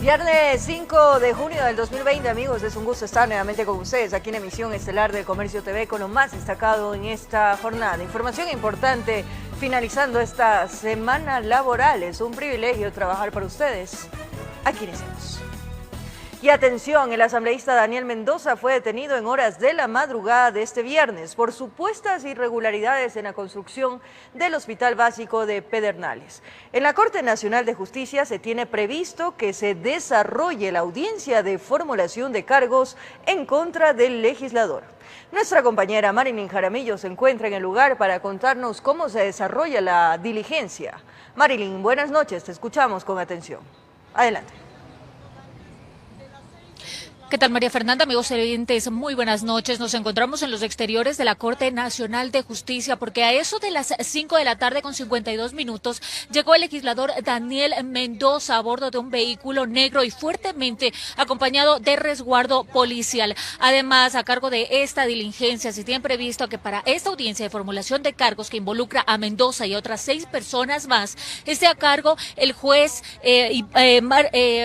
Viernes 5 de junio del 2020, amigos, es un gusto estar nuevamente con ustedes aquí en emisión estelar de Comercio TV con lo más destacado en esta jornada. Información importante finalizando esta semana laboral. Es un privilegio trabajar para ustedes. Aquí iniciamos. Y atención, el asambleísta Daniel Mendoza fue detenido en horas de la madrugada de este viernes por supuestas irregularidades en la construcción del Hospital Básico de Pedernales. En la Corte Nacional de Justicia se tiene previsto que se desarrolle la audiencia de formulación de cargos en contra del legislador. Nuestra compañera Marilyn Jaramillo se encuentra en el lugar para contarnos cómo se desarrolla la diligencia. Marilyn, buenas noches, te escuchamos con atención. Adelante. ¿Qué tal, María Fernanda? Amigos televidentes, muy buenas noches. Nos encontramos en los exteriores de la Corte Nacional de Justicia porque a eso de las 5 de la tarde con 52 minutos llegó el legislador Daniel Mendoza a bordo de un vehículo negro y fuertemente acompañado de resguardo policial. Además, a cargo de esta diligencia, se tiene previsto que para esta audiencia de formulación de cargos que involucra a Mendoza y a otras 6 personas más, esté a cargo el juez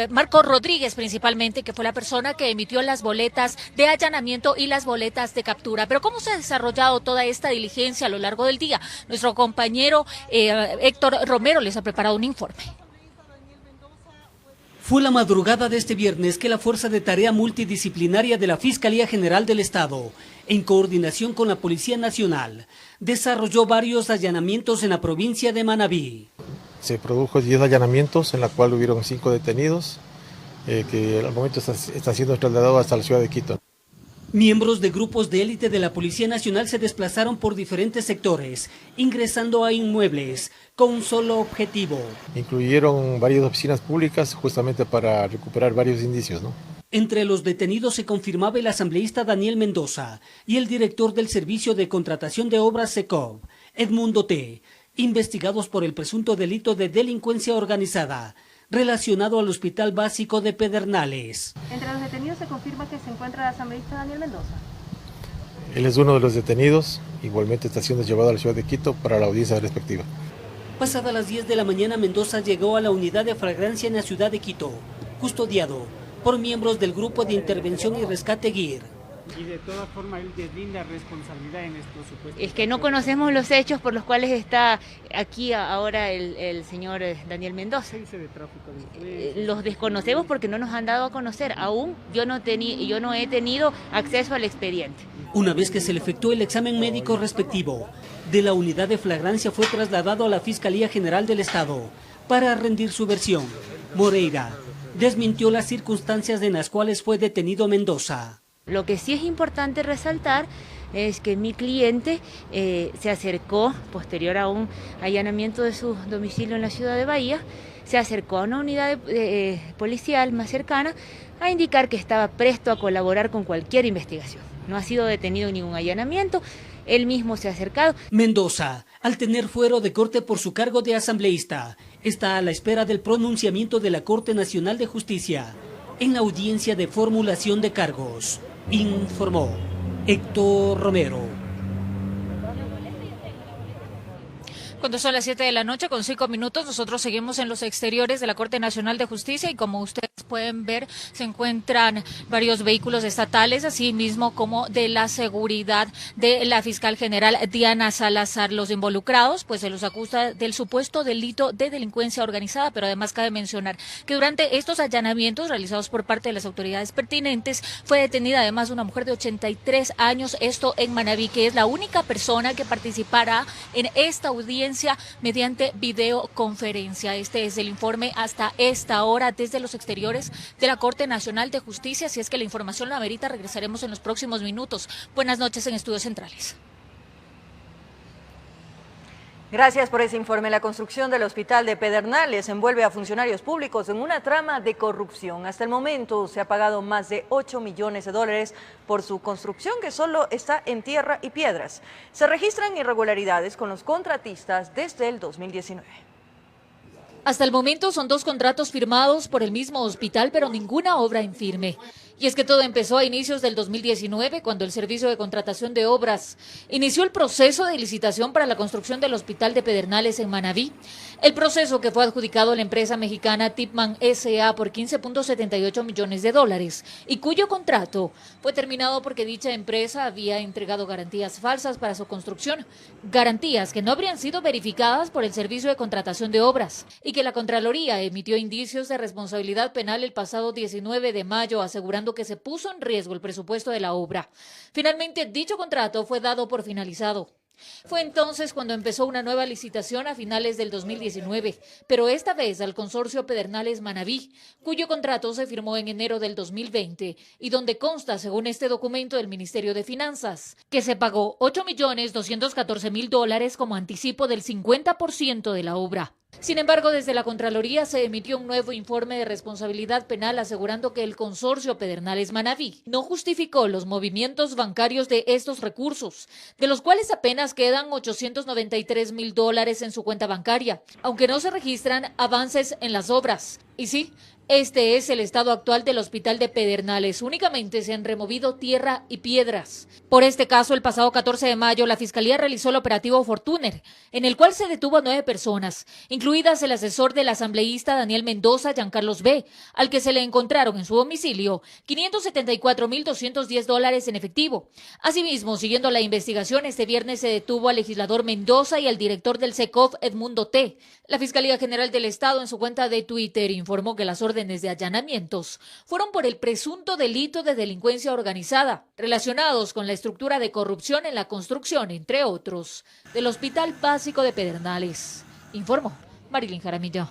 Marco Rodríguez, principalmente, que fue la persona que emitió las boletas de allanamiento y las boletas de captura. Pero ¿cómo se ha desarrollado toda esta diligencia a lo largo del día? Nuestro compañero Héctor Romero les ha preparado un informe. Fue la madrugada de este viernes que la Fuerza de Tarea Multidisciplinaria de la Fiscalía General del Estado, en coordinación con la Policía Nacional, desarrolló varios allanamientos en la provincia de Manabí. Se produjo 10 allanamientos, en la cual hubieron 5 detenidos, que al momento están siendo trasladados hasta la ciudad de Quito. Miembros de grupos de élite de la Policía Nacional se desplazaron por diferentes sectores, ingresando a inmuebles con un solo objetivo. Incluyeron varias oficinas públicas justamente para recuperar varios indicios, ¿no? Entre los detenidos se confirmaba el asambleísta Daniel Mendoza y el director del Servicio de Contratación de Obras SECOV, Edmundo T., investigados por el presunto delito de delincuencia organizada, relacionado al Hospital Básico de Pedernales. Entre los detenidos se confirma que se encuentra el asambleísta Daniel Mendoza. Él es uno de los detenidos, igualmente está siendo llevado a la ciudad de Quito para la audiencia respectiva. Pasadas las 10 de la mañana, Mendoza llegó a la unidad de flagrancia en la ciudad de Quito, custodiado por miembros del Grupo de Intervención y Rescate GIR. Y de todas formas él deslinda responsabilidad en estos supuestos. Es que no conocemos los hechos por los cuales está aquí ahora el señor Daniel Mendoza. ¿Qué dice de tráfico de influencias? Los desconocemos porque no nos han dado a conocer. Aún yo no he tenido acceso al expediente. Una vez que se le efectuó el examen médico respectivo, de la unidad de flagrancia fue trasladado a la Fiscalía General del Estado para rendir su versión. Moreira desmintió las circunstancias en las cuales fue detenido Mendoza. Lo que sí es importante resaltar es que mi cliente se acercó, posterior a un allanamiento de su domicilio en la ciudad de Bahía, se acercó a una unidad policial más cercana a indicar que estaba presto a colaborar con cualquier investigación. No ha sido detenido en ningún allanamiento, él mismo se ha acercado. Mendoza, al tener fuero de corte por su cargo de asambleísta, está a la espera del pronunciamiento de la Corte Nacional de Justicia en la audiencia de formulación de cargos, informó Héctor Romero. Cuando son las 7 de la noche con 5 minutos, nosotros seguimos en los exteriores de la Corte Nacional de Justicia y como ustedes pueden ver, se encuentran varios vehículos estatales, así mismo como de la seguridad de la fiscal general Diana Salazar. Los involucrados, pues se los acusa del supuesto delito de delincuencia organizada, pero además cabe mencionar que durante estos allanamientos realizados por parte de las autoridades pertinentes, fue detenida además una mujer de 83 años, esto en Manabí, que es la única persona que participará en esta audiencia mediante videoconferencia. Este es el informe hasta esta hora desde los exteriores de la Corte Nacional de Justicia. Si es que la información la amerita, regresaremos en los próximos minutos. Buenas noches en Estudios Centrales. Gracias por ese informe. La construcción del Hospital de Pedernales envuelve a funcionarios públicos en una trama de corrupción. Hasta el momento se ha pagado más de 8 millones de dólares por su construcción, que solo está en tierra y piedras. Se registran irregularidades con los contratistas desde el 2019. Hasta el momento son 2 contratos firmados por el mismo hospital, pero ninguna obra en firme. Y es que todo empezó a inicios del 2019, cuando el Servicio de Contratación de Obras inició el proceso de licitación para la construcción del Hospital de Pedernales en Manabí. El proceso, que fue adjudicado a la empresa mexicana Tipman S.A. por $15.78 millones y cuyo contrato fue terminado porque dicha empresa había entregado garantías falsas para su construcción, garantías que no habrían sido verificadas por el Servicio de Contratación de Obras y que la Contraloría emitió indicios de responsabilidad penal el pasado 19 de mayo, asegurando que se puso en riesgo el presupuesto de la obra. Finalmente, dicho contrato fue dado por finalizado. Fue entonces cuando empezó una nueva licitación a finales del 2019, pero esta vez al consorcio Pedernales Manabí, cuyo contrato se firmó en enero del 2020 y donde consta, según este documento del Ministerio de Finanzas, que se pagó $8.214.000 como anticipo del 50% de la obra. Sin embargo, desde la Contraloría se emitió un nuevo informe de responsabilidad penal asegurando que el consorcio Pedernales Manabí no justificó los movimientos bancarios de estos recursos, de los cuales apenas quedan $893.000 en su cuenta bancaria, aunque no se registran avances en las obras. Y sí, este es el estado actual del hospital de Pedernales. Únicamente se han removido tierra y piedras. Por este caso, el pasado 14 de mayo, la Fiscalía realizó el operativo Fortuner, en el cual se detuvo a 9 personas, incluidas el asesor del asambleísta Daniel Mendoza, Giancarlos B., al que se le encontraron en su domicilio $574.210 en efectivo. Asimismo, siguiendo la investigación, este viernes se detuvo al legislador Mendoza y al director del SECOV, Edmundo T. La Fiscalía General del Estado, en su cuenta de Twitter, informó que las órdenes de allanamientos fueron por el presunto delito de delincuencia organizada, relacionados con la estructura de corrupción en la construcción, entre otros, del Hospital Básico de Pedernales. Informó Marilyn Jaramillo.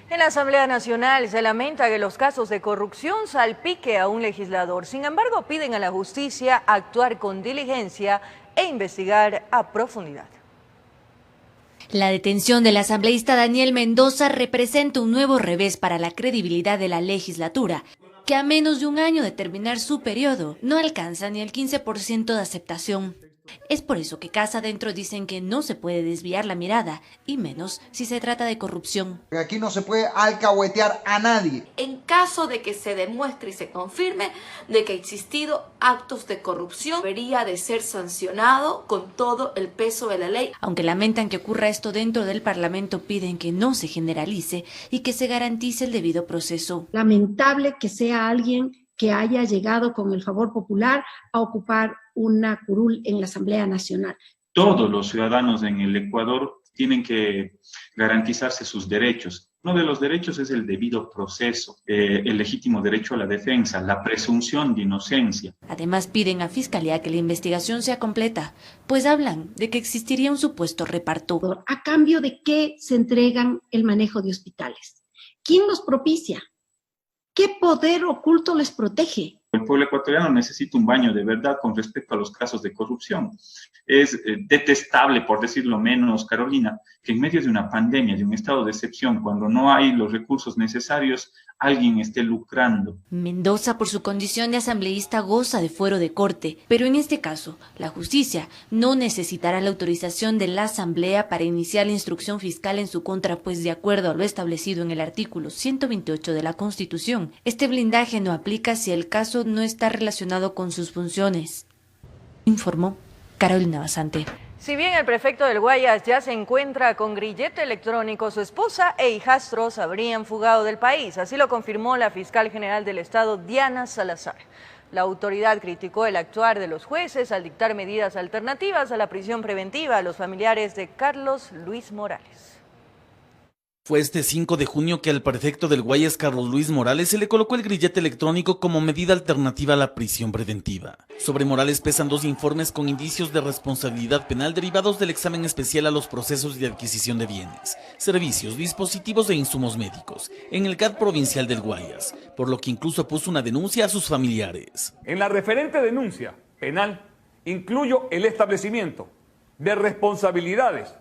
En la Asamblea Nacional se lamenta que los casos de corrupción salpique a un legislador. Sin embargo, piden a la justicia actuar con diligencia e investigar a profundidad. La detención del asambleísta Daniel Mendoza representa un nuevo revés para la credibilidad de la legislatura, que a menos de un año de terminar su periodo no alcanza ni el 15% de aceptación. Es por eso que casa adentro dicen que no se puede desviar la mirada, y menos si se trata de corrupción. Aquí no se puede alcahuetear a nadie. En caso de que se demuestre y se confirme de que ha existido actos de corrupción, debería de ser sancionado con todo el peso de la ley. Aunque lamentan que ocurra esto dentro del Parlamento, piden que no se generalice y que se garantice el debido proceso. Lamentable que sea alguien que haya llegado con el favor popular a ocupar una curul en la Asamblea Nacional. Todos los ciudadanos en el Ecuador tienen que garantizarse sus derechos. Uno de los derechos es el debido proceso, el legítimo derecho a la defensa, la presunción de inocencia. Además, piden a Fiscalía que la investigación sea completa, pues hablan de que existiría un supuesto reparto. ¿A cambio de qué se entregan el manejo de hospitales? ¿Quién los propicia? ¿Qué poder oculto les protege? El pueblo ecuatoriano necesita un baño de verdad con respecto a los casos de corrupción. Es detestable, por decirlo menos, Carolina, que en medio de una pandemia, de un estado de excepción, cuando no hay los recursos necesarios, alguien esté lucrando. Mendoza, por su condición de asambleísta, goza de fuero de corte, pero en este caso, la justicia no necesitará la autorización de la Asamblea para iniciar la instrucción fiscal en su contra, pues de acuerdo a lo establecido en el artículo 128 de la Constitución, este blindaje no aplica si el caso no está relacionado con sus funciones, informó Carolina Basante. Si bien el prefecto del Guayas ya se encuentra con grillete electrónico, su esposa e hijastros habrían fugado del país. Así lo confirmó la fiscal general del Estado, Diana Salazar. La autoridad criticó el actuar de los jueces al dictar medidas alternativas a la prisión preventiva a los familiares de Carlos Luis Morales. Fue este 5 de junio que al prefecto del Guayas, Carlos Luis Morales, se le colocó el grillete electrónico como medida alternativa a la prisión preventiva. Sobre Morales pesan 2 informes con indicios de responsabilidad penal derivados del examen especial a los procesos de adquisición de bienes, servicios, dispositivos e insumos médicos en el CAD provincial del Guayas, por lo que incluso puso una denuncia a sus familiares. En la referente denuncia penal incluyo el establecimiento de responsabilidades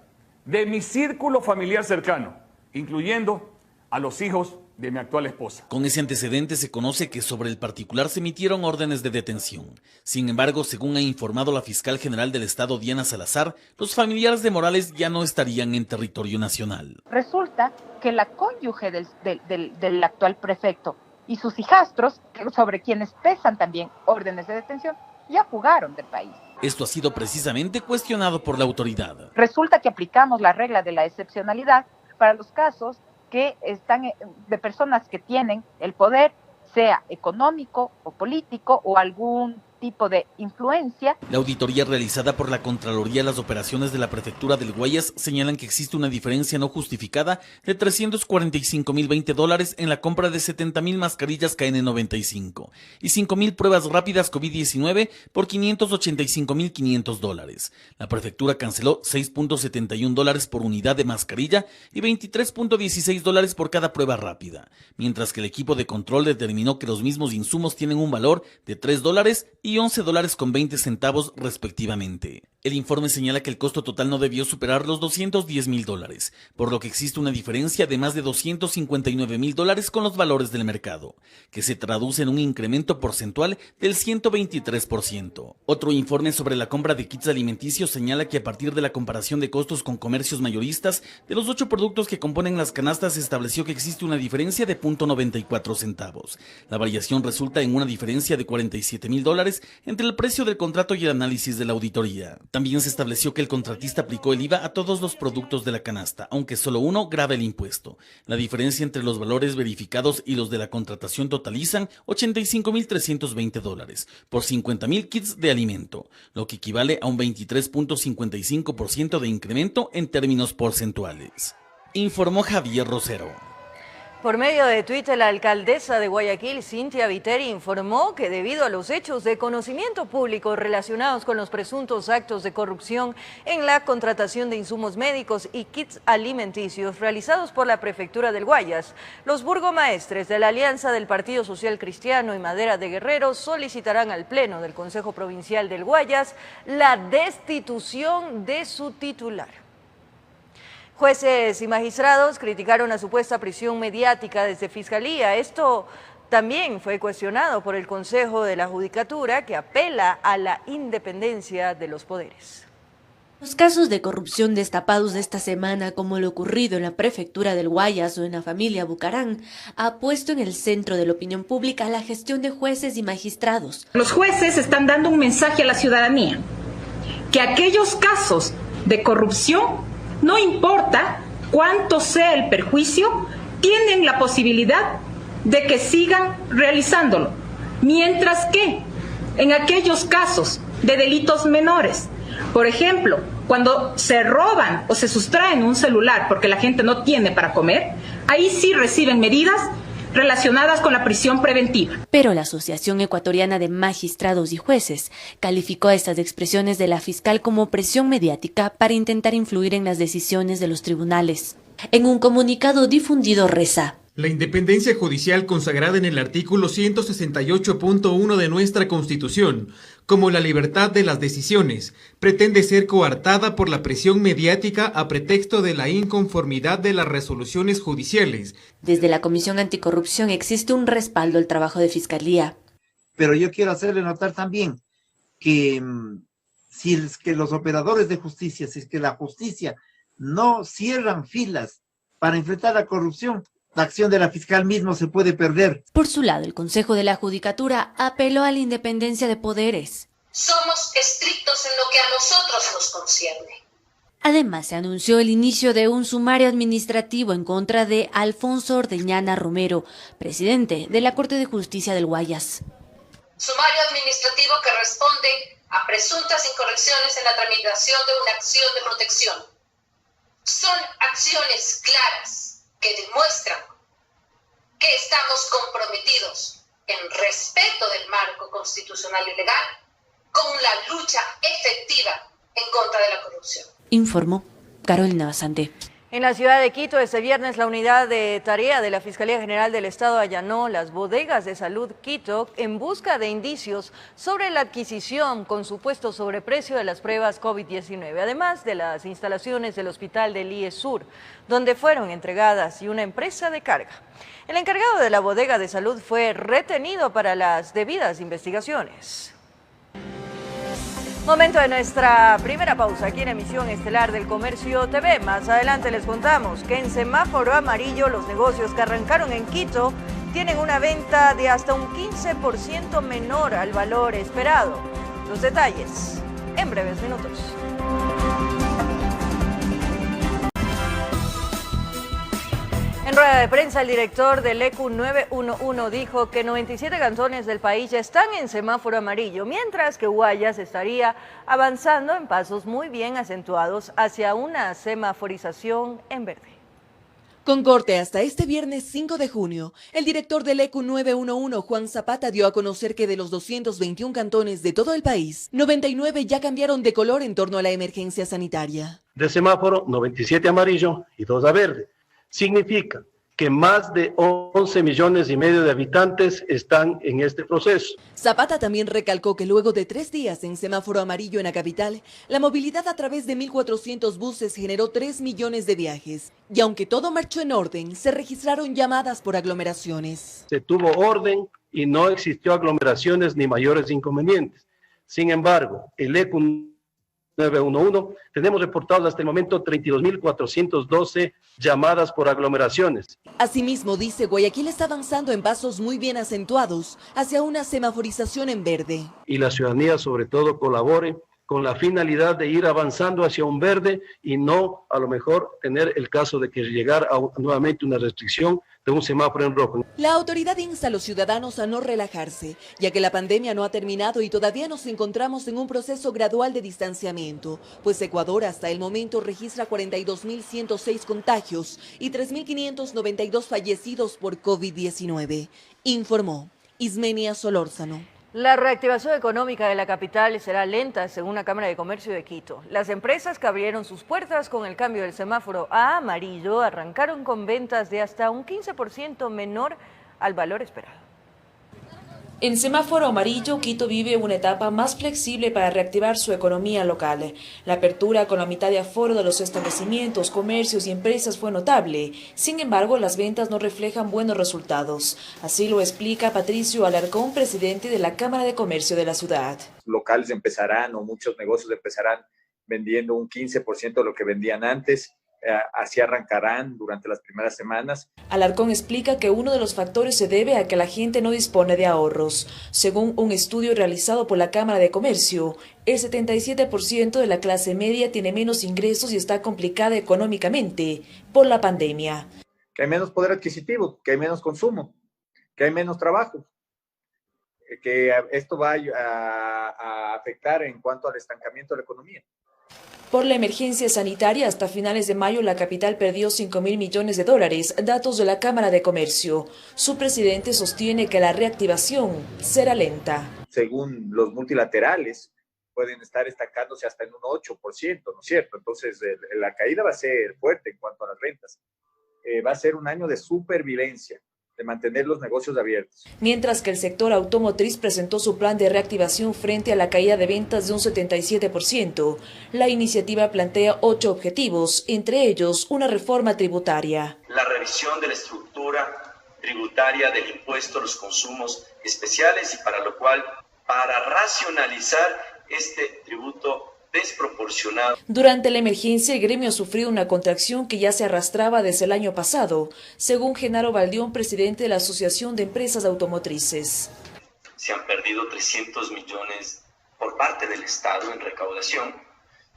de mi círculo familiar cercano, incluyendo a los hijos de mi actual esposa. Con ese antecedente se conoce que sobre el particular se emitieron órdenes de detención. Sin embargo, según ha informado la fiscal general del Estado, Diana Salazar, los familiares de Morales ya no estarían en territorio nacional. Resulta que la cónyuge del actual prefecto y sus hijastros, sobre quienes pesan también órdenes de detención, ya fugaron del país. Esto ha sido precisamente cuestionado por la autoridad. Resulta que aplicamos la regla de la excepcionalidad para los casos que están de personas que tienen el poder, sea económico o político o algún tipo de influencia. La auditoría realizada por la Contraloría de las operaciones de la Prefectura del Guayas señalan que existe una diferencia no justificada de $345.020 en la compra de 70.000 mascarillas KN95 y 5.000 pruebas rápidas COVID-19 por $585.500. La Prefectura canceló $6.71 por unidad de mascarilla y $23.16 por cada prueba rápida, mientras que el equipo de control determinó que los mismos insumos tienen un valor de $3 y $11.20 respectivamente. El informe señala que el costo total no debió superar los $210.000, por lo que existe una diferencia de más de $259.000 con los valores del mercado, que se traduce en un incremento porcentual del 123%. Otro informe sobre la compra de kits alimenticios señala que a partir de la comparación de costos con comercios mayoristas, de los 8 productos que componen las canastas se estableció que existe una diferencia de $0.94. La variación resulta en una diferencia de $47.000 entre el precio del contrato y el análisis de la auditoría. También se estableció que el contratista aplicó el IVA a todos los productos de la canasta, aunque solo uno grava el impuesto. La diferencia entre los valores verificados y los de la contratación totalizan $85.320 por 50.000 kits de alimento, lo que equivale a un 23.55% de incremento en términos porcentuales. Informó Javier Rosero. Por medio de Twitter, la alcaldesa de Guayaquil, Cintia Viteri, informó que debido a los hechos de conocimiento público relacionados con los presuntos actos de corrupción en la contratación de insumos médicos y kits alimenticios realizados por la Prefectura del Guayas, los burgomaestres de la Alianza del Partido Social Cristiano y Madera de Guerrero solicitarán al Pleno del Consejo Provincial del Guayas la destitución de su titular. Jueces y magistrados criticaron la supuesta prisión mediática desde Fiscalía. Esto también fue cuestionado por el Consejo de la Judicatura, que apela a la independencia de los poderes. Los casos de corrupción destapados de esta semana, como lo ocurrido en la Prefectura del Guayas o en la familia Bucarán, ha puesto en el centro de la opinión pública la gestión de jueces y magistrados. Los jueces están dando un mensaje a la ciudadanía, que aquellos casos de corrupción, no importa cuánto sea el perjuicio, tienen la posibilidad de que sigan realizándolo. Mientras que en aquellos casos de delitos menores, por ejemplo, cuando se roban o se sustraen un celular porque la gente no tiene para comer, ahí sí reciben medidas relacionadas con la prisión preventiva. Pero la Asociación Ecuatoriana de Magistrados y Jueces calificó a estas expresiones de la fiscal como presión mediática para intentar influir en las decisiones de los tribunales. En un comunicado difundido reza: la independencia judicial consagrada en el artículo 168.1 de nuestra Constitución, como la libertad de las decisiones, pretende ser coartada por la presión mediática a pretexto de la inconformidad de las resoluciones judiciales. Desde la Comisión Anticorrupción existe un respaldo al trabajo de Fiscalía. Pero yo quiero hacerle notar también que si es que los operadores de justicia, si es que la justicia no cierran filas para enfrentar la corrupción, la acción de la fiscal mismo se puede perder. Por su lado, el Consejo de la Judicatura apeló a la independencia de poderes. Somos estrictos en lo que a nosotros nos concierne. Además, se anunció el inicio de un sumario administrativo en contra de Alfonso Ordeñana Romero, presidente de la Corte de Justicia del Guayas. Sumario administrativo que responde a presuntas incorrecciones en la tramitación de una acción de protección. Son acciones claras que demuestran que estamos comprometidos en respeto del marco constitucional y legal con la lucha efectiva en contra de la corrupción. Informó Carolina Basante. En la ciudad de Quito, este viernes, la unidad de tarea de la Fiscalía General del Estado allanó las bodegas de Salud Quito en busca de indicios sobre la adquisición con supuesto sobreprecio de las pruebas COVID-19, además de las instalaciones del Hospital del IES Sur, donde fueron entregadas, y una empresa de carga. El encargado de la bodega de salud fue retenido para las debidas investigaciones. Momento de nuestra primera pausa aquí en Emisión Estelar del Comercio TV. Más adelante les contamos que en semáforo amarillo los negocios que arrancaron en Quito tienen una venta de hasta un 15% menor al valor esperado. Los detalles en breves minutos. rueda de prensa, el director del ECU 911 dijo que 97 cantones del país ya están en semáforo amarillo, mientras que Guayas estaría avanzando en pasos muy bien acentuados hacia una semaforización en verde. Con corte hasta este viernes 5 de junio, el director del ECU 911, Juan Zapata, dio a conocer que de los 221 cantones de todo el país, 99 ya cambiaron de color en torno a la emergencia sanitaria. De semáforo, 97 amarillo y 2 a verde. Significa que más de 11 millones y medio de habitantes están en este proceso. Zapata también recalcó que luego de 3 días en semáforo amarillo en la capital, la movilidad a través de 1.400 buses generó 3 millones de viajes. Y aunque todo marchó en orden, se registraron llamadas por aglomeraciones. Se tuvo orden y no existió aglomeraciones ni mayores inconvenientes. Sin embargo, el ECU 911, tenemos reportados hasta el momento 32.412 llamadas por aglomeraciones. Asimismo, dice, Guayaquil está avanzando en pasos muy bien acentuados hacia una semaforización en verde. Y la ciudadanía sobre todo colabore con la finalidad de ir avanzando hacia un verde y no a lo mejor tener el caso de que llegar a nuevamente una restricción de un semáforo en rojo. La autoridad insta a los ciudadanos a no relajarse, ya que la pandemia no ha terminado y todavía nos encontramos en un proceso gradual de distanciamiento, pues Ecuador hasta el momento registra 42.106 contagios y 3.592 fallecidos por COVID-19, informó Ismenia Solórzano. La reactivación económica de la capital será lenta, según la Cámara de Comercio de Quito. Las empresas que abrieron sus puertas con el cambio del semáforo a amarillo arrancaron con ventas de hasta un 15% menor al valor esperado. En semáforo amarillo, Quito vive una etapa más flexible para reactivar su economía local. La apertura con la mitad de aforo de los establecimientos, comercios y empresas fue notable. Sin embargo, las ventas no reflejan buenos resultados. Así lo explica Patricio Alarcón, presidente de la Cámara de Comercio de la ciudad. Locales empezarán o muchos negocios empezarán vendiendo un 15% de lo que vendían antes. Así arrancarán durante las primeras semanas. Alarcón explica que uno de los factores se debe a que la gente no dispone de ahorros. Según un estudio realizado por la Cámara de Comercio, el 77% de la clase media tiene menos ingresos y está complicada económicamente por la pandemia. Que hay menos poder adquisitivo, que hay menos consumo, que hay menos trabajo, que esto va a afectar en cuanto al estancamiento de la economía. Por la emergencia sanitaria, hasta finales de mayo, la capital perdió $5.000 millones, datos de la Cámara de Comercio. Su presidente sostiene que la reactivación será lenta. Según los multilaterales, pueden estar estancándose hasta en un 8%, ¿no es cierto? Entonces, la caída va a ser fuerte en cuanto a las rentas. Va a ser un año de supervivencia, de mantener los negocios abiertos. Mientras que el sector automotriz presentó su plan de reactivación frente a la caída de ventas de un 77%. La iniciativa plantea 8 objetivos, entre ellos una reforma tributaria. La revisión de la estructura tributaria del impuesto a los consumos especiales y para lo cual, para racionalizar este tributo desproporcionado. Durante la emergencia, el gremio sufrió una contracción que ya se arrastraba desde el año pasado, según Genaro Baldión, presidente de la Asociación de Empresas Automotrices. Se han perdido 300 millones por parte del Estado en recaudación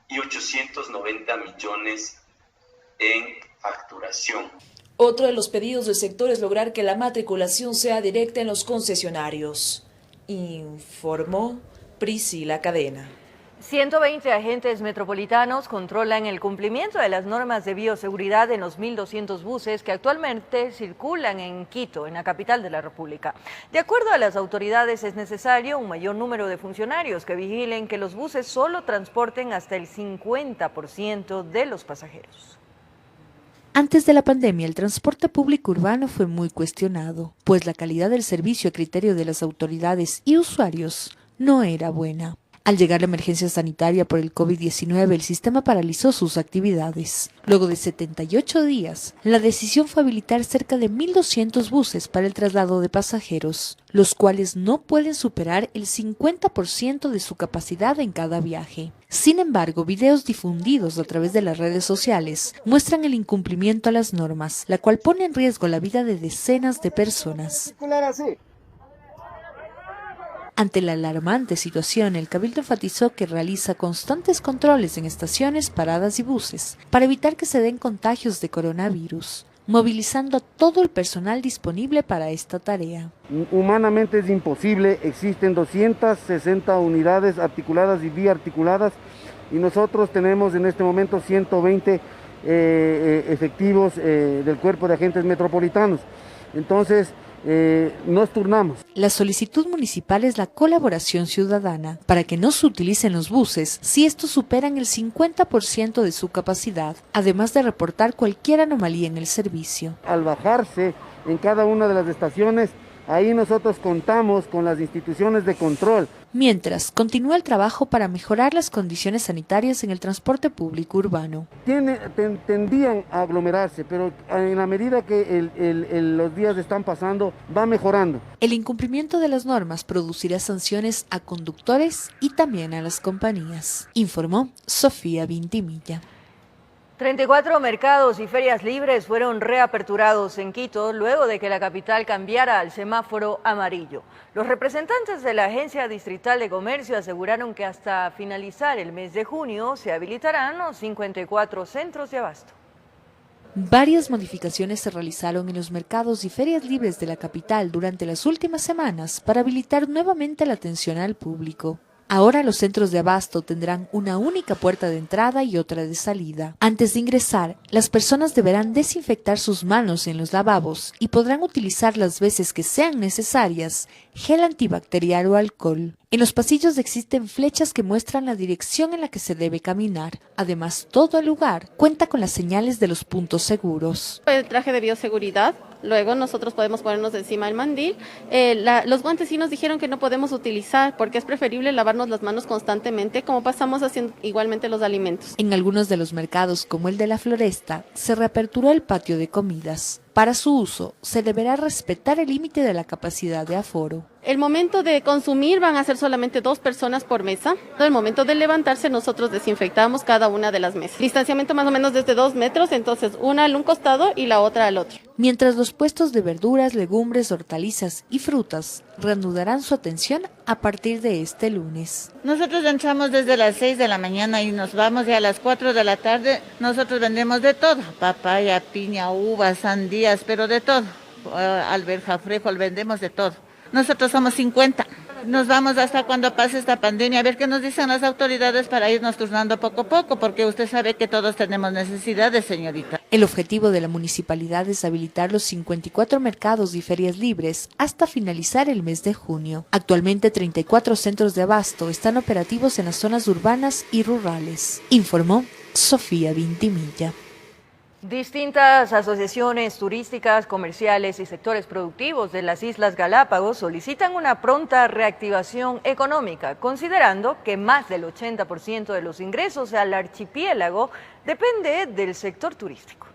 y 890 millones en facturación. Otro de los pedidos del sector es lograr que la matriculación sea directa en los concesionarios, informó Priscila Cadena. 120 agentes metropolitanos controlan el cumplimiento de las normas de bioseguridad en los 1.200 buses que actualmente circulan en Quito, en la capital de la República. De acuerdo a las autoridades, es necesario un mayor número de funcionarios que vigilen que los buses solo transporten hasta el 50% de los pasajeros. Antes de la pandemia, el transporte público urbano fue muy cuestionado, pues la calidad del servicio a criterio de las autoridades y usuarios no era buena. Al llegar la emergencia sanitaria por el COVID-19, el sistema paralizó sus actividades. Luego de 78 días, la decisión fue habilitar cerca de 1.200 buses para el traslado de pasajeros, los cuales no pueden superar el 50% de su capacidad en cada viaje. Sin embargo, videos difundidos a través de las redes sociales muestran el incumplimiento a las normas, la cual pone en riesgo la vida de decenas de personas. Ante la alarmante situación, el Cabildo enfatizó que realiza constantes controles en estaciones, paradas y buses para evitar que se den contagios de coronavirus. movilizando a todo el personal disponible para esta tarea. Humanamente es imposible, existen 260 unidades articuladas y biarticuladas y nosotros tenemos en este momento 120 efectivos del Cuerpo de Agentes Metropolitanos. Entonces, nos turnamos. La solicitud municipal es la colaboración ciudadana para que no se utilicen los buses si estos superan el 50% de su capacidad, además de reportar cualquier anomalía en el servicio. Al bajarse en cada una de las estaciones, ahí nosotros contamos con las instituciones de control. Mientras, continúa el trabajo para mejorar las condiciones sanitarias en el transporte público urbano. Tendían a aglomerarse, pero en la medida que los días están pasando, va mejorando. El incumplimiento de las normas producirá sanciones a conductores y también a las compañías, informó Sofía Vintimilla. 34 mercados y ferias libres fueron reaperturados en Quito luego de que la capital cambiara al semáforo amarillo. Los representantes de la Agencia Distrital de Comercio aseguraron que hasta finalizar el mes de junio se habilitarán los 54 centros de abasto. Varias modificaciones se realizaron en los mercados y ferias libres de la capital durante las últimas semanas para habilitar nuevamente la atención al público. Ahora los centros de abasto tendrán una única puerta de entrada y otra de salida. Antes de ingresar, las personas deberán desinfectar sus manos en los lavabos y podrán utilizar las veces que sean necesarias gel antibacterial o alcohol. En los pasillos existen flechas que muestran la dirección en la que se debe caminar. Además, todo el lugar cuenta con las señales de los puntos seguros. El traje de bioseguridad. Luego nosotros podemos ponernos encima el mandil. Los guantes sí nos dijeron que no podemos utilizar porque es preferible lavarnos las manos constantemente, como pasamos haciendo igualmente los alimentos. En algunos de los mercados, como el de la Floresta, se reaperturó el patio de comidas. Para su uso, se deberá respetar el límite de la capacidad de aforo. El momento de consumir van a ser solamente 2 personas por mesa. El momento de levantarse nosotros desinfectamos cada una de las mesas. Distanciamiento más o menos desde 2 metros, entonces una al un costado y la otra al otro. Mientras los puestos de verduras, legumbres, hortalizas y frutas reanudarán su atención a partir de este lunes. Nosotros entramos desde las 6 de la mañana y nos vamos ya a las 4 de la tarde. Nosotros vendemos de todo, papaya, piña, uvas, sandías, pero de todo. Alberja, frijol, vendemos de todo. Nosotros somos 50. Nos vamos hasta cuando pase esta pandemia, a ver qué nos dicen las autoridades para irnos turnando poco a poco, porque usted sabe que todos tenemos necesidades, señorita. El objetivo de la municipalidad es habilitar los 54 mercados y ferias libres hasta finalizar el mes de junio. Actualmente 34 centros de abasto están operativos en las zonas urbanas y rurales, informó Sofía Vintimilla. Distintas asociaciones turísticas, comerciales y sectores productivos de las Islas Galápagos solicitan una pronta reactivación económica, considerando que más del 80% de los ingresos al archipiélago depende del sector turístico.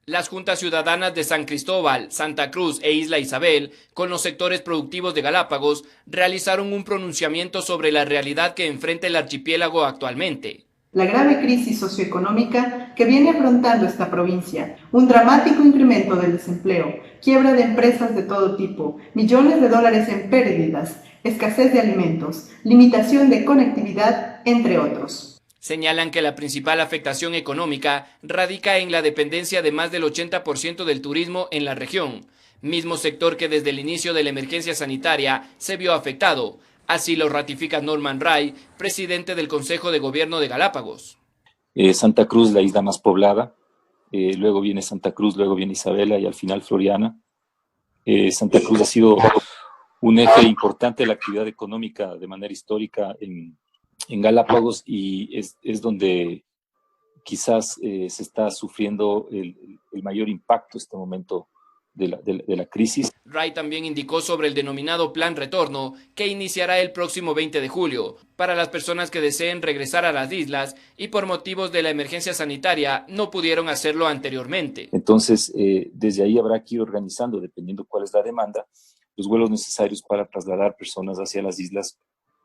Las juntas ciudadanas de San Cristóbal, Santa Cruz e Isla Isabel, con los sectores productivos de Galápagos, realizaron un pronunciamiento sobre la realidad que enfrenta el archipiélago actualmente. La grave crisis socioeconómica que viene afrontando esta provincia, un dramático incremento del desempleo, quiebra de empresas de todo tipo, millones de dólares en pérdidas, escasez de alimentos, limitación de conectividad, entre otros. Señalan que la principal afectación económica radica en la dependencia de más del 80% del turismo en la región, mismo sector que desde el inicio de la emergencia sanitaria se vio afectado. Así lo ratifica Norman Ray, presidente del Consejo de Gobierno de Galápagos. Santa Cruz, la isla más poblada, luego viene Santa Cruz, luego viene Isabela y al final Floriana. Santa Cruz ha sido un eje importante de la actividad económica de manera histórica en Galápagos y es donde quizás se está sufriendo el mayor impacto en este momento de la crisis. Ray también indicó sobre el denominado Plan Retorno, que iniciará el próximo 20 de julio, para las personas que deseen regresar a las islas y por motivos de la emergencia sanitaria no pudieron hacerlo anteriormente. Entonces, desde ahí habrá que ir organizando, dependiendo cuál es la demanda, los vuelos necesarios para trasladar personas hacia las islas,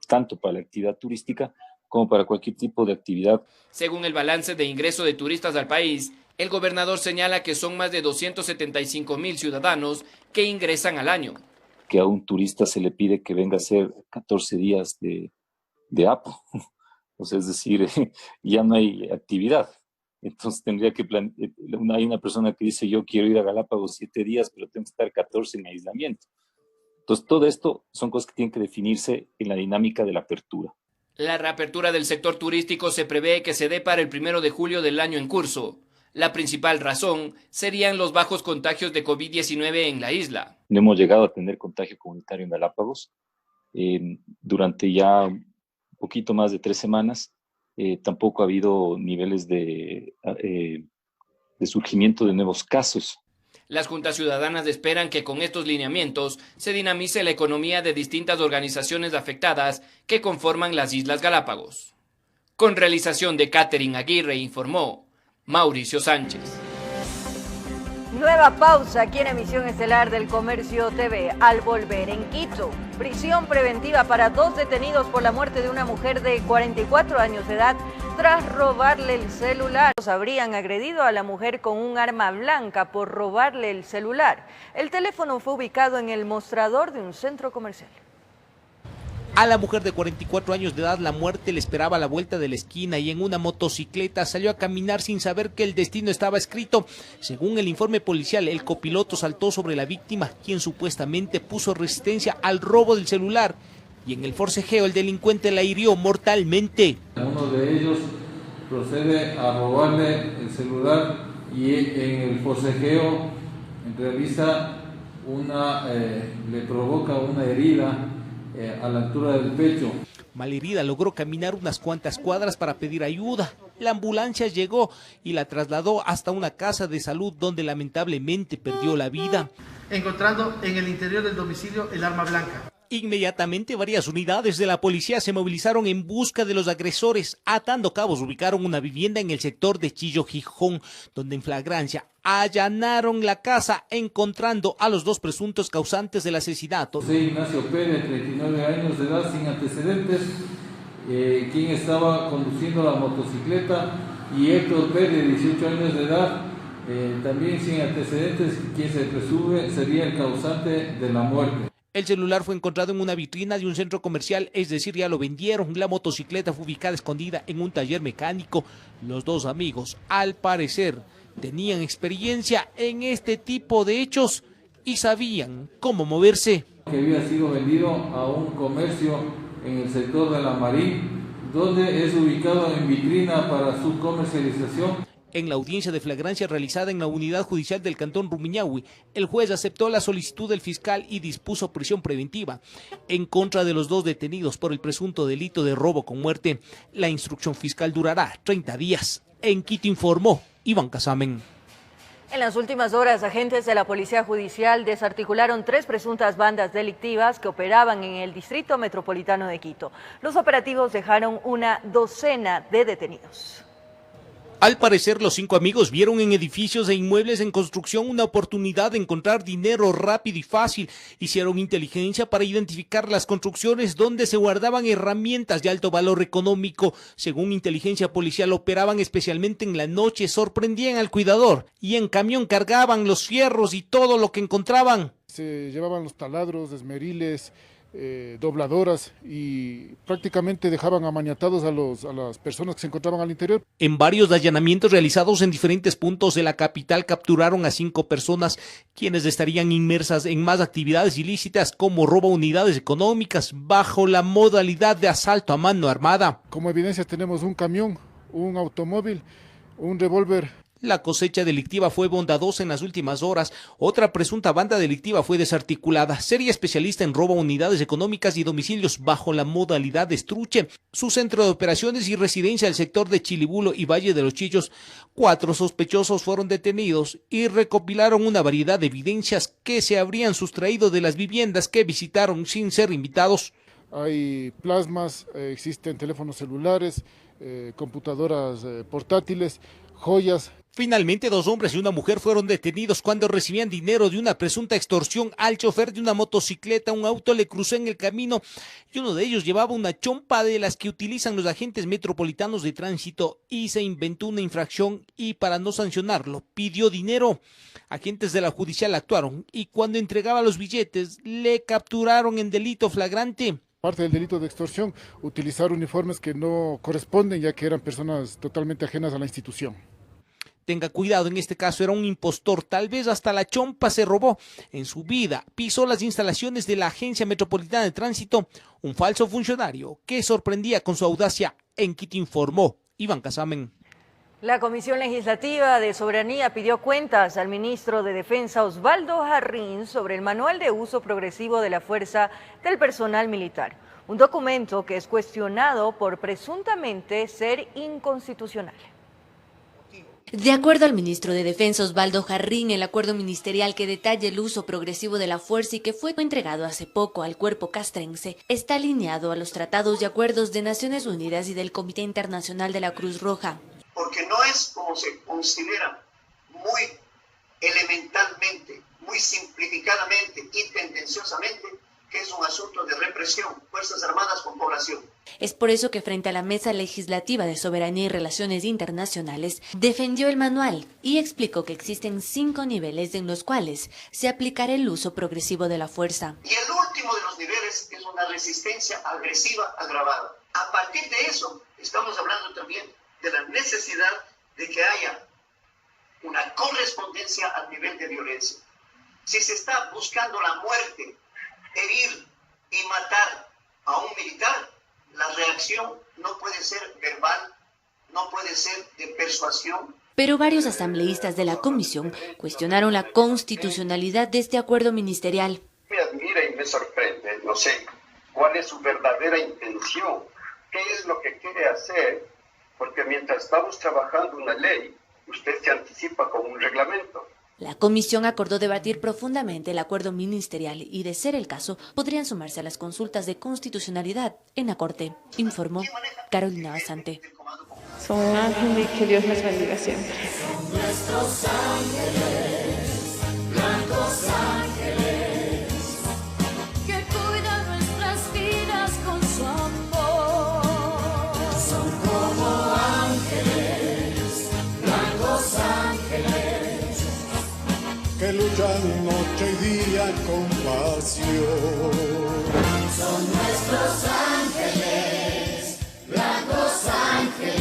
tanto para la actividad turística como para cualquier tipo de actividad. Según el balance de ingreso de turistas al país, el gobernador señala que son más de 275,000 ciudadanos que ingresan al año. Que a un turista se le pide que venga a hacer 14 días de APO. O sea, es decir, ya no hay actividad. Entonces tendría que hay una persona que dice, yo quiero ir a Galápagos 7 días, pero tengo que estar 14 en aislamiento. Entonces todo esto son cosas que tienen que definirse en la dinámica de la apertura. La reapertura del sector turístico se prevé que se dé para el 1 de julio del año en curso. La principal razón serían los bajos contagios de COVID-19 en la isla. No hemos llegado a tener contagio comunitario en Galápagos. Durante ya un poquito más de 3 semanas, tampoco ha habido niveles de surgimiento de nuevos casos. Las juntas ciudadanas esperan que con estos lineamientos se dinamice la economía de distintas organizaciones afectadas que conforman las Islas Galápagos. Con realización de Catherine Aguirre, informó Mauricio Sánchez. Nueva pausa aquí en Emisión Estelar del Comercio TV. Al volver, en Quito, prisión preventiva para 2 detenidos por la muerte de una mujer de 44 años de edad tras robarle el celular. Habrían agredido a la mujer con un arma blanca por robarle el celular. El teléfono fue ubicado en el mostrador de un centro comercial. A la mujer de 44 años de edad la muerte le esperaba a la vuelta de la esquina y en una motocicleta salió a caminar sin saber que el destino estaba escrito. Según el informe policial, el copiloto saltó sobre la víctima, quien supuestamente puso resistencia al robo del celular, y en el forcejeo el delincuente la hirió mortalmente. Uno de ellos procede a robarle el celular y en el forcejeo le provoca una herida a la altura del pecho. Malherida logró caminar unas cuantas cuadras para pedir ayuda. La ambulancia llegó y la trasladó hasta una casa de salud donde lamentablemente perdió la vida, encontrando en el interior del domicilio el arma blanca. Inmediatamente varias unidades de la policía se movilizaron en busca de los agresores. Atando cabos ubicaron una vivienda en el sector de Chillo, Gijón, donde en flagrancia allanaron la casa encontrando a los 2 presuntos causantes del asesinato. José Ignacio Pérez, 39 años de edad, sin antecedentes, quien estaba conduciendo la motocicleta, y Héctor Pérez, 18 años de edad, también sin antecedentes, quien se presume sería el causante de la muerte. El celular fue encontrado en una vitrina de un centro comercial, es decir, ya lo vendieron. La motocicleta fue ubicada escondida en un taller mecánico. Los 2 amigos, al parecer, tenían experiencia en este tipo de hechos y sabían cómo moverse. Que había sido vendido a un comercio en el sector de la Marín, donde es ubicado en vitrina para su comercialización. En la audiencia de flagrancia realizada en la unidad judicial del cantón Rumiñahui, el juez aceptó la solicitud del fiscal y dispuso prisión preventiva en contra de los 2 detenidos por el presunto delito de robo con muerte. La instrucción fiscal durará 30 días. En Quito informó Iván Casamen. En las últimas horas, agentes de la Policía Judicial desarticularon 3 presuntas bandas delictivas que operaban en el Distrito Metropolitano de Quito. Los operativos dejaron una docena de detenidos. Al parecer, los 5 amigos vieron en edificios e inmuebles en construcción una oportunidad de encontrar dinero rápido y fácil. Hicieron inteligencia para identificar las construcciones donde se guardaban herramientas de alto valor económico. Según inteligencia policial, operaban especialmente en la noche, sorprendían al cuidador y en camión cargaban los fierros y todo lo que encontraban. Se llevaban los taladros, esmeriles, dobladoras, y prácticamente dejaban amaniatados a las personas que se encontraban al interior. En varios allanamientos realizados en diferentes puntos de la capital capturaron a 5 personas quienes estarían inmersas en más actividades ilícitas como robo a unidades económicas bajo la modalidad de asalto a mano armada. Como evidencia tenemos un camión, un automóvil, un revólver. La cosecha delictiva fue bondadosa en las últimas horas. Otra presunta banda delictiva fue desarticulada. Serie especialista en robo a unidades económicas y domicilios bajo la modalidad de estruche. Su centro de operaciones y residencia del sector de Chilibulo y Valle de los Chillos. 4 sospechosos fueron detenidos y recopilaron una variedad de evidencias que se habrían sustraído de las viviendas que visitaron sin ser invitados. Hay plasmas, existen teléfonos celulares, computadoras portátiles, joyas. Finalmente, 2 hombres y una mujer fueron detenidos cuando recibían dinero de una presunta extorsión al chofer de una motocicleta. Un auto le cruzó en el camino y uno de ellos llevaba una chompa de las que utilizan los agentes metropolitanos de tránsito y se inventó una infracción y para no sancionarlo pidió dinero. Agentes de la judicial actuaron y cuando entregaba los billetes le capturaron en delito flagrante. Parte del delito de extorsión, utilizar uniformes que no corresponden ya que eran personas totalmente ajenas a la institución. Tenga cuidado, en este caso era un impostor, tal vez hasta la chompa se robó. En su vida pisó las instalaciones de la Agencia Metropolitana de Tránsito, un falso funcionario que sorprendía con su audacia, en Quito, informó Iván Casamen. La Comisión Legislativa de Soberanía pidió cuentas al ministro de Defensa Osvaldo Jarrín sobre el manual de uso progresivo de la fuerza del personal militar, un documento que es cuestionado por presuntamente ser inconstitucional. De acuerdo al ministro de Defensa Osvaldo Jarrín, el acuerdo ministerial que detalla el uso progresivo de la fuerza y que fue entregado hace poco al cuerpo castrense está alineado a los tratados y acuerdos de Naciones Unidas y del Comité Internacional de la Cruz Roja. Porque no es como se considera muy elementalmente, muy simplificadamente y tendenciosamente que es un asunto de represión, Fuerzas Armadas con población. Es por eso que frente a la Mesa Legislativa de Soberanía y Relaciones Internacionales defendió el manual y explicó que existen 5 niveles en los cuales se aplicará el uso progresivo de la fuerza. Y el último de los niveles es una resistencia agresiva agravada. A partir de eso estamos hablando también de la necesidad de que haya una correspondencia al nivel de violencia. Si se está buscando la muerte, herir y matar a un militar, la reacción no puede ser verbal, no puede ser de persuasión. Pero varios asambleístas de la comisión cuestionaron la constitucionalidad de este acuerdo ministerial. Me admira y me sorprende, no sé cuál es su verdadera intención, qué es lo que quiere hacer, porque mientras estamos trabajando una ley, usted se anticipa con un reglamento. La comisión acordó debatir profundamente el acuerdo ministerial y, de ser el caso, podrían sumarse a las consultas de constitucionalidad en la Corte, informó Carolina Basante. Son un ángel y que Dios les bendiga siempre. Son nuestros ángeles, blancos ángeles, que cuidan nuestras vidas con su amor. Son como ángeles, blancos ángeles, que luchan noche y día con pasión. Son nuestros ángeles, blancos ángeles.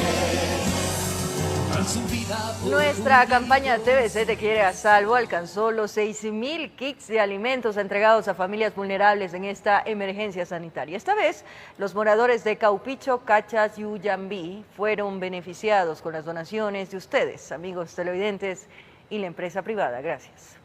Nuestra campaña TBC Te Quiere a Salvo alcanzó los 6.000 kits de alimentos entregados a familias vulnerables en esta emergencia sanitaria. Esta vez, los moradores de Caupicho, Cachas y Uyambí fueron beneficiados con las donaciones de ustedes, amigos televidentes, y la empresa privada. Gracias.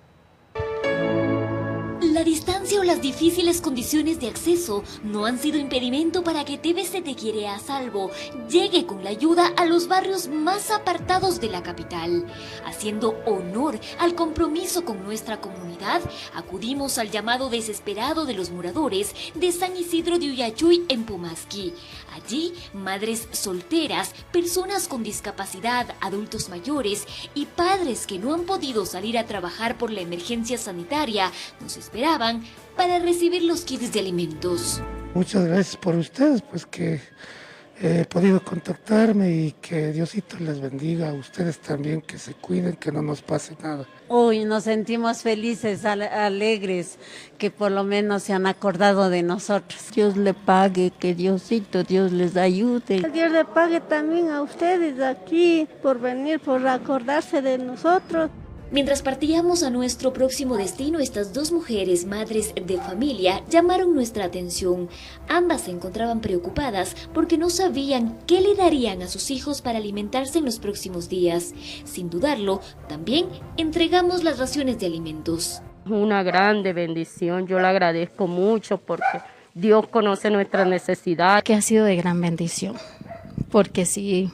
La distancia o las difíciles condiciones de acceso no han sido impedimento para que TBC Te Quiere a Salvo llegue con la ayuda a los barrios más apartados de la capital. Haciendo honor al compromiso con nuestra comunidad, acudimos al llamado desesperado de los moradores de San Isidro de Ullachuy en Pumasqui. Allí, madres solteras, personas con discapacidad, adultos mayores y padres que no han podido salir a trabajar por la emergencia sanitaria nos esperaban para recibir los kits de alimentos. Muchas gracias por ustedes, pues que he podido contactarme y que Diosito les bendiga a ustedes también, que se cuiden, que no nos pase nada. Hoy nos sentimos felices, alegres, que por lo menos se han acordado de nosotros. Dios le pague, que Diosito, Dios les ayude. Dios le pague también a ustedes aquí por venir, por acordarse de nosotros. Mientras partíamos a nuestro próximo destino, estas dos mujeres, madres de familia, llamaron nuestra atención. Ambas se encontraban preocupadas porque no sabían qué le darían a sus hijos para alimentarse en los próximos días. Sin dudarlo, también entregamos las raciones de alimentos. Una grande bendición, yo le agradezco mucho porque Dios conoce nuestra necesidad. Que ha sido de gran bendición, porque sí,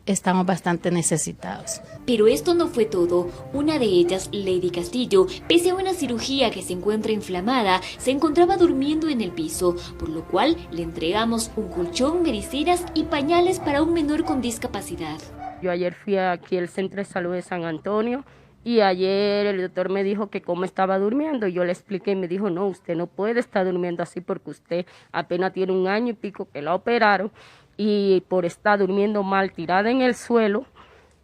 estamos bastante necesitados. Pero esto no fue todo. Una de ellas, Lady Castillo, pese a una cirugía que se encuentra inflamada, se encontraba durmiendo en el piso, por lo cual le entregamos un colchón, medicinas y pañales para un menor con discapacidad. Yo ayer fui aquí al Centro de Salud de San Antonio y ayer el doctor me dijo que cómo estaba durmiendo. Yo le expliqué y me dijo, no, usted no puede estar durmiendo así porque usted apenas tiene 1 año y pico que la operaron. Y por estar durmiendo mal, tirada en el suelo,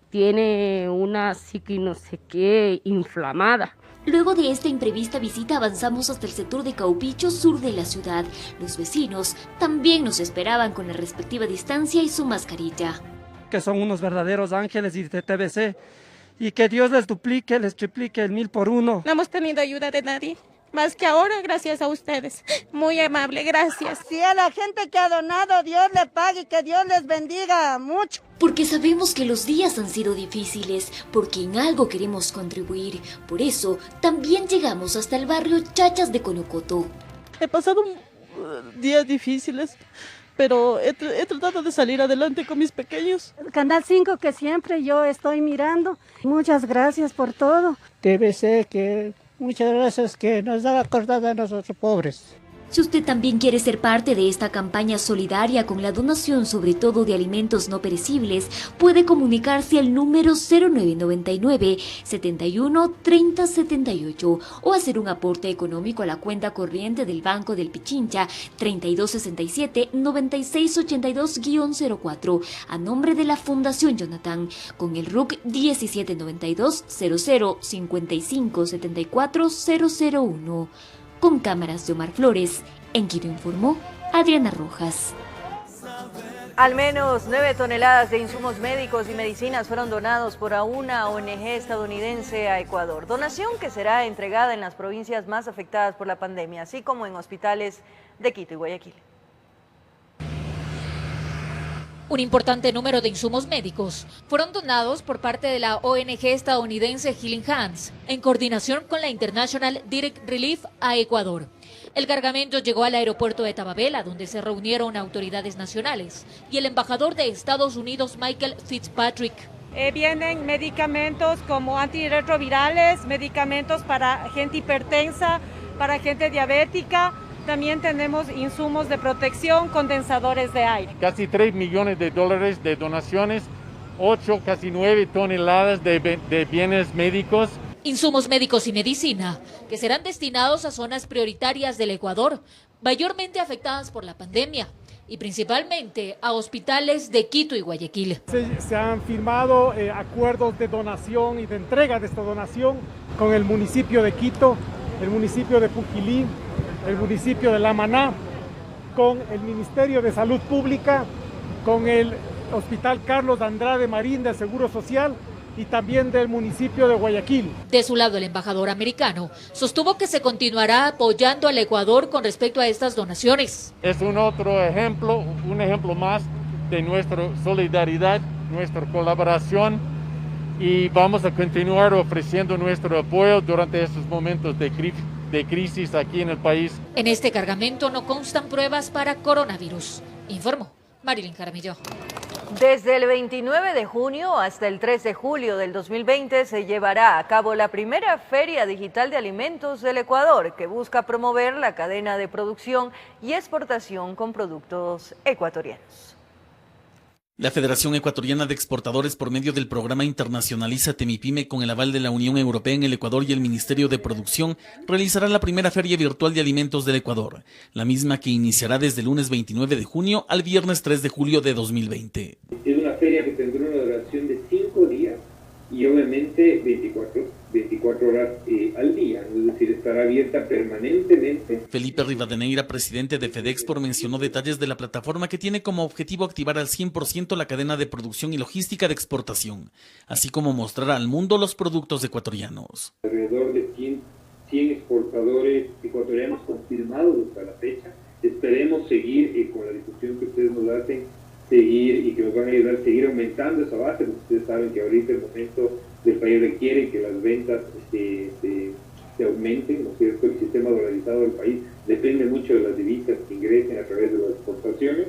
tiene una psiqui no sé qué inflamada. Luego de esta imprevista visita avanzamos hasta el sector de Caupicho, sur de la ciudad. Los vecinos también nos esperaban con la respectiva distancia y su mascarilla. que son unos verdaderos ángeles y de TBC, y que Dios les duplique, les triplique el 1000 por 1. No hemos tenido ayuda de nadie, más que ahora gracias a ustedes. Muy amable, gracias. Sí, a la gente que ha donado, Dios le pague y que Dios les bendiga mucho. Porque sabemos que los días han sido difíciles, porque en algo queremos contribuir. Por eso, también llegamos hasta el barrio Chachas de Colocoto. He pasado días difíciles, pero he tratado de salir adelante con mis pequeños. Canal 5 que siempre yo estoy mirando. Muchas gracias por todo. TBC, que muchas gracias que nos ha acordado a nosotros pobres. Si usted también quiere ser parte de esta campaña solidaria con la donación sobre todo de alimentos no perecibles, puede comunicarse al número 0999 71 30 78 o hacer un aporte económico a la cuenta corriente del Banco del Pichincha 3267 9682-04 a nombre de la Fundación Jonathan con el RUC 1792 00 55 74 001. Con cámaras de Omar Flores, en Quito informó Adriana Rojas. Al menos 9 toneladas de insumos médicos y medicinas fueron donados por una ONG estadounidense a Ecuador. Donación que será entregada en las provincias más afectadas por la pandemia, así como en hospitales de Quito y Guayaquil. Un importante número de insumos médicos fueron donados por parte de la ONG estadounidense Healing Hands, en coordinación con la International Direct Relief a Ecuador. El cargamento llegó al aeropuerto de Tababela, donde se reunieron autoridades nacionales, y el embajador de Estados Unidos, Michael Fitzpatrick. Vienen medicamentos como antirretrovirales, medicamentos para gente hipertensa, para gente diabética. También tenemos insumos de protección, condensadores de aire. Casi $3 millones de donaciones, 8, casi 9 toneladas de bienes médicos. Insumos médicos y medicina que serán destinados a zonas prioritarias del Ecuador, mayormente afectadas por la pandemia, y principalmente a hospitales de Quito y Guayaquil. Se han firmado acuerdos de donación y de entrega de esta donación con el municipio de Quito, el municipio de Pujilí, el municipio de La Maná, con el Ministerio de Salud Pública, con el Hospital Carlos Andrade Marín del Seguro Social y también del municipio de Guayaquil. De su lado, el embajador americano sostuvo que se continuará apoyando al Ecuador con respecto a estas donaciones. Es un ejemplo más de nuestra solidaridad, nuestra colaboración, y vamos a continuar ofreciendo nuestro apoyo durante estos momentos de crisis aquí en el país. En este cargamento no constan pruebas para coronavirus, informó Marilyn Jaramillo. Desde el 29 de junio hasta el 3 de julio del 2020 se llevará a cabo la primera Feria Digital de Alimentos del Ecuador, que busca promover la cadena de producción y exportación con productos ecuatorianos. La Federación Ecuatoriana de Exportadores, por medio del programa Internacionalízate MIPYME, con el aval de la Unión Europea en el Ecuador y el Ministerio de Producción, realizará la primera Feria Virtual de Alimentos del Ecuador, la misma que iniciará desde el lunes 29 de junio al viernes 3 de julio de 2020. Es una feria que tendrá una duración de 5 días y obviamente 24 horas al día, es decir, estará abierta permanentemente. Felipe Rivadeneira, presidente de FedExport, mencionó detalles de la plataforma que tiene como objetivo activar al 100% la cadena de producción y logística de exportación, así como mostrar al mundo los productos ecuatorianos. Alrededor de 100 exportadores ecuatorianos confirmados hasta la fecha. Esperemos seguir con la difusión que ustedes nos hacen, seguir y que nos van a ayudar a seguir aumentando esa base, porque ustedes saben que ahorita el momento del país requiere que las ventas se aumenten, ¿no es cierto? El sistema dolarizado del país depende mucho de las divisas que ingresen a través de las exportaciones.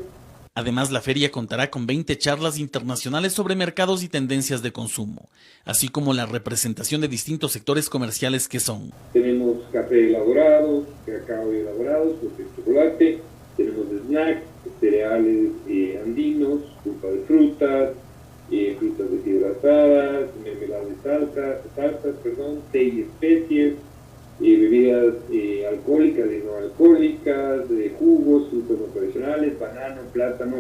Además, la feria contará con 20 charlas internacionales sobre mercados y tendencias de consumo, así como la representación de distintos sectores comerciales que son. Tenemos café elaborado, cacao elaborado, chocolate, tenemos snacks, cereales andinos, pulpa de frutas, frutas deshidratadas, mermelada de salsas, té y especies, bebidas alcohólicas y no alcohólicas, jugos, frutos no tradicionales, banano, plátano,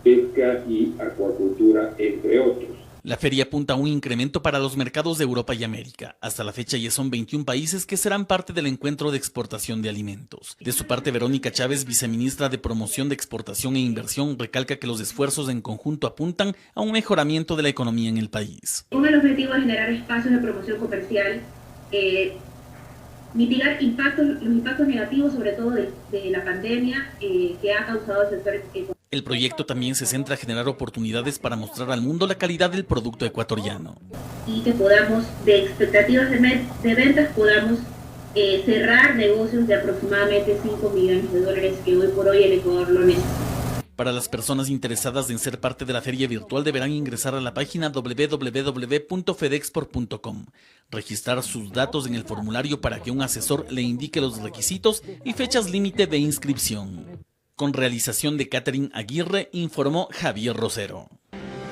pesca y acuacultura, entre otros. La feria apunta a un incremento para los mercados de Europa y América. Hasta la fecha ya son 21 países que serán parte del encuentro de exportación de alimentos. De su parte, Verónica Chávez, viceministra de Promoción de Exportación e Inversión, recalca que los esfuerzos en conjunto apuntan a un mejoramiento de la economía en el país. Con el objetivo de generar espacios de promoción comercial, mitigar los impactos negativos, sobre todo de la pandemia que ha causado el sector económico. El proyecto también se centra en generar oportunidades para mostrar al mundo la calidad del producto ecuatoriano. Y que podamos, de expectativas de ventas, podamos cerrar negocios de aproximadamente 5 millones de dólares que hoy por hoy el Ecuador lo necesita. Para las personas interesadas en ser parte de la feria virtual deberán ingresar a la página www.fedexport.com, registrar sus datos en el formulario para que un asesor le indique los requisitos y fechas límite de inscripción. Con realización de Catherine Aguirre, informó Javier Rosero.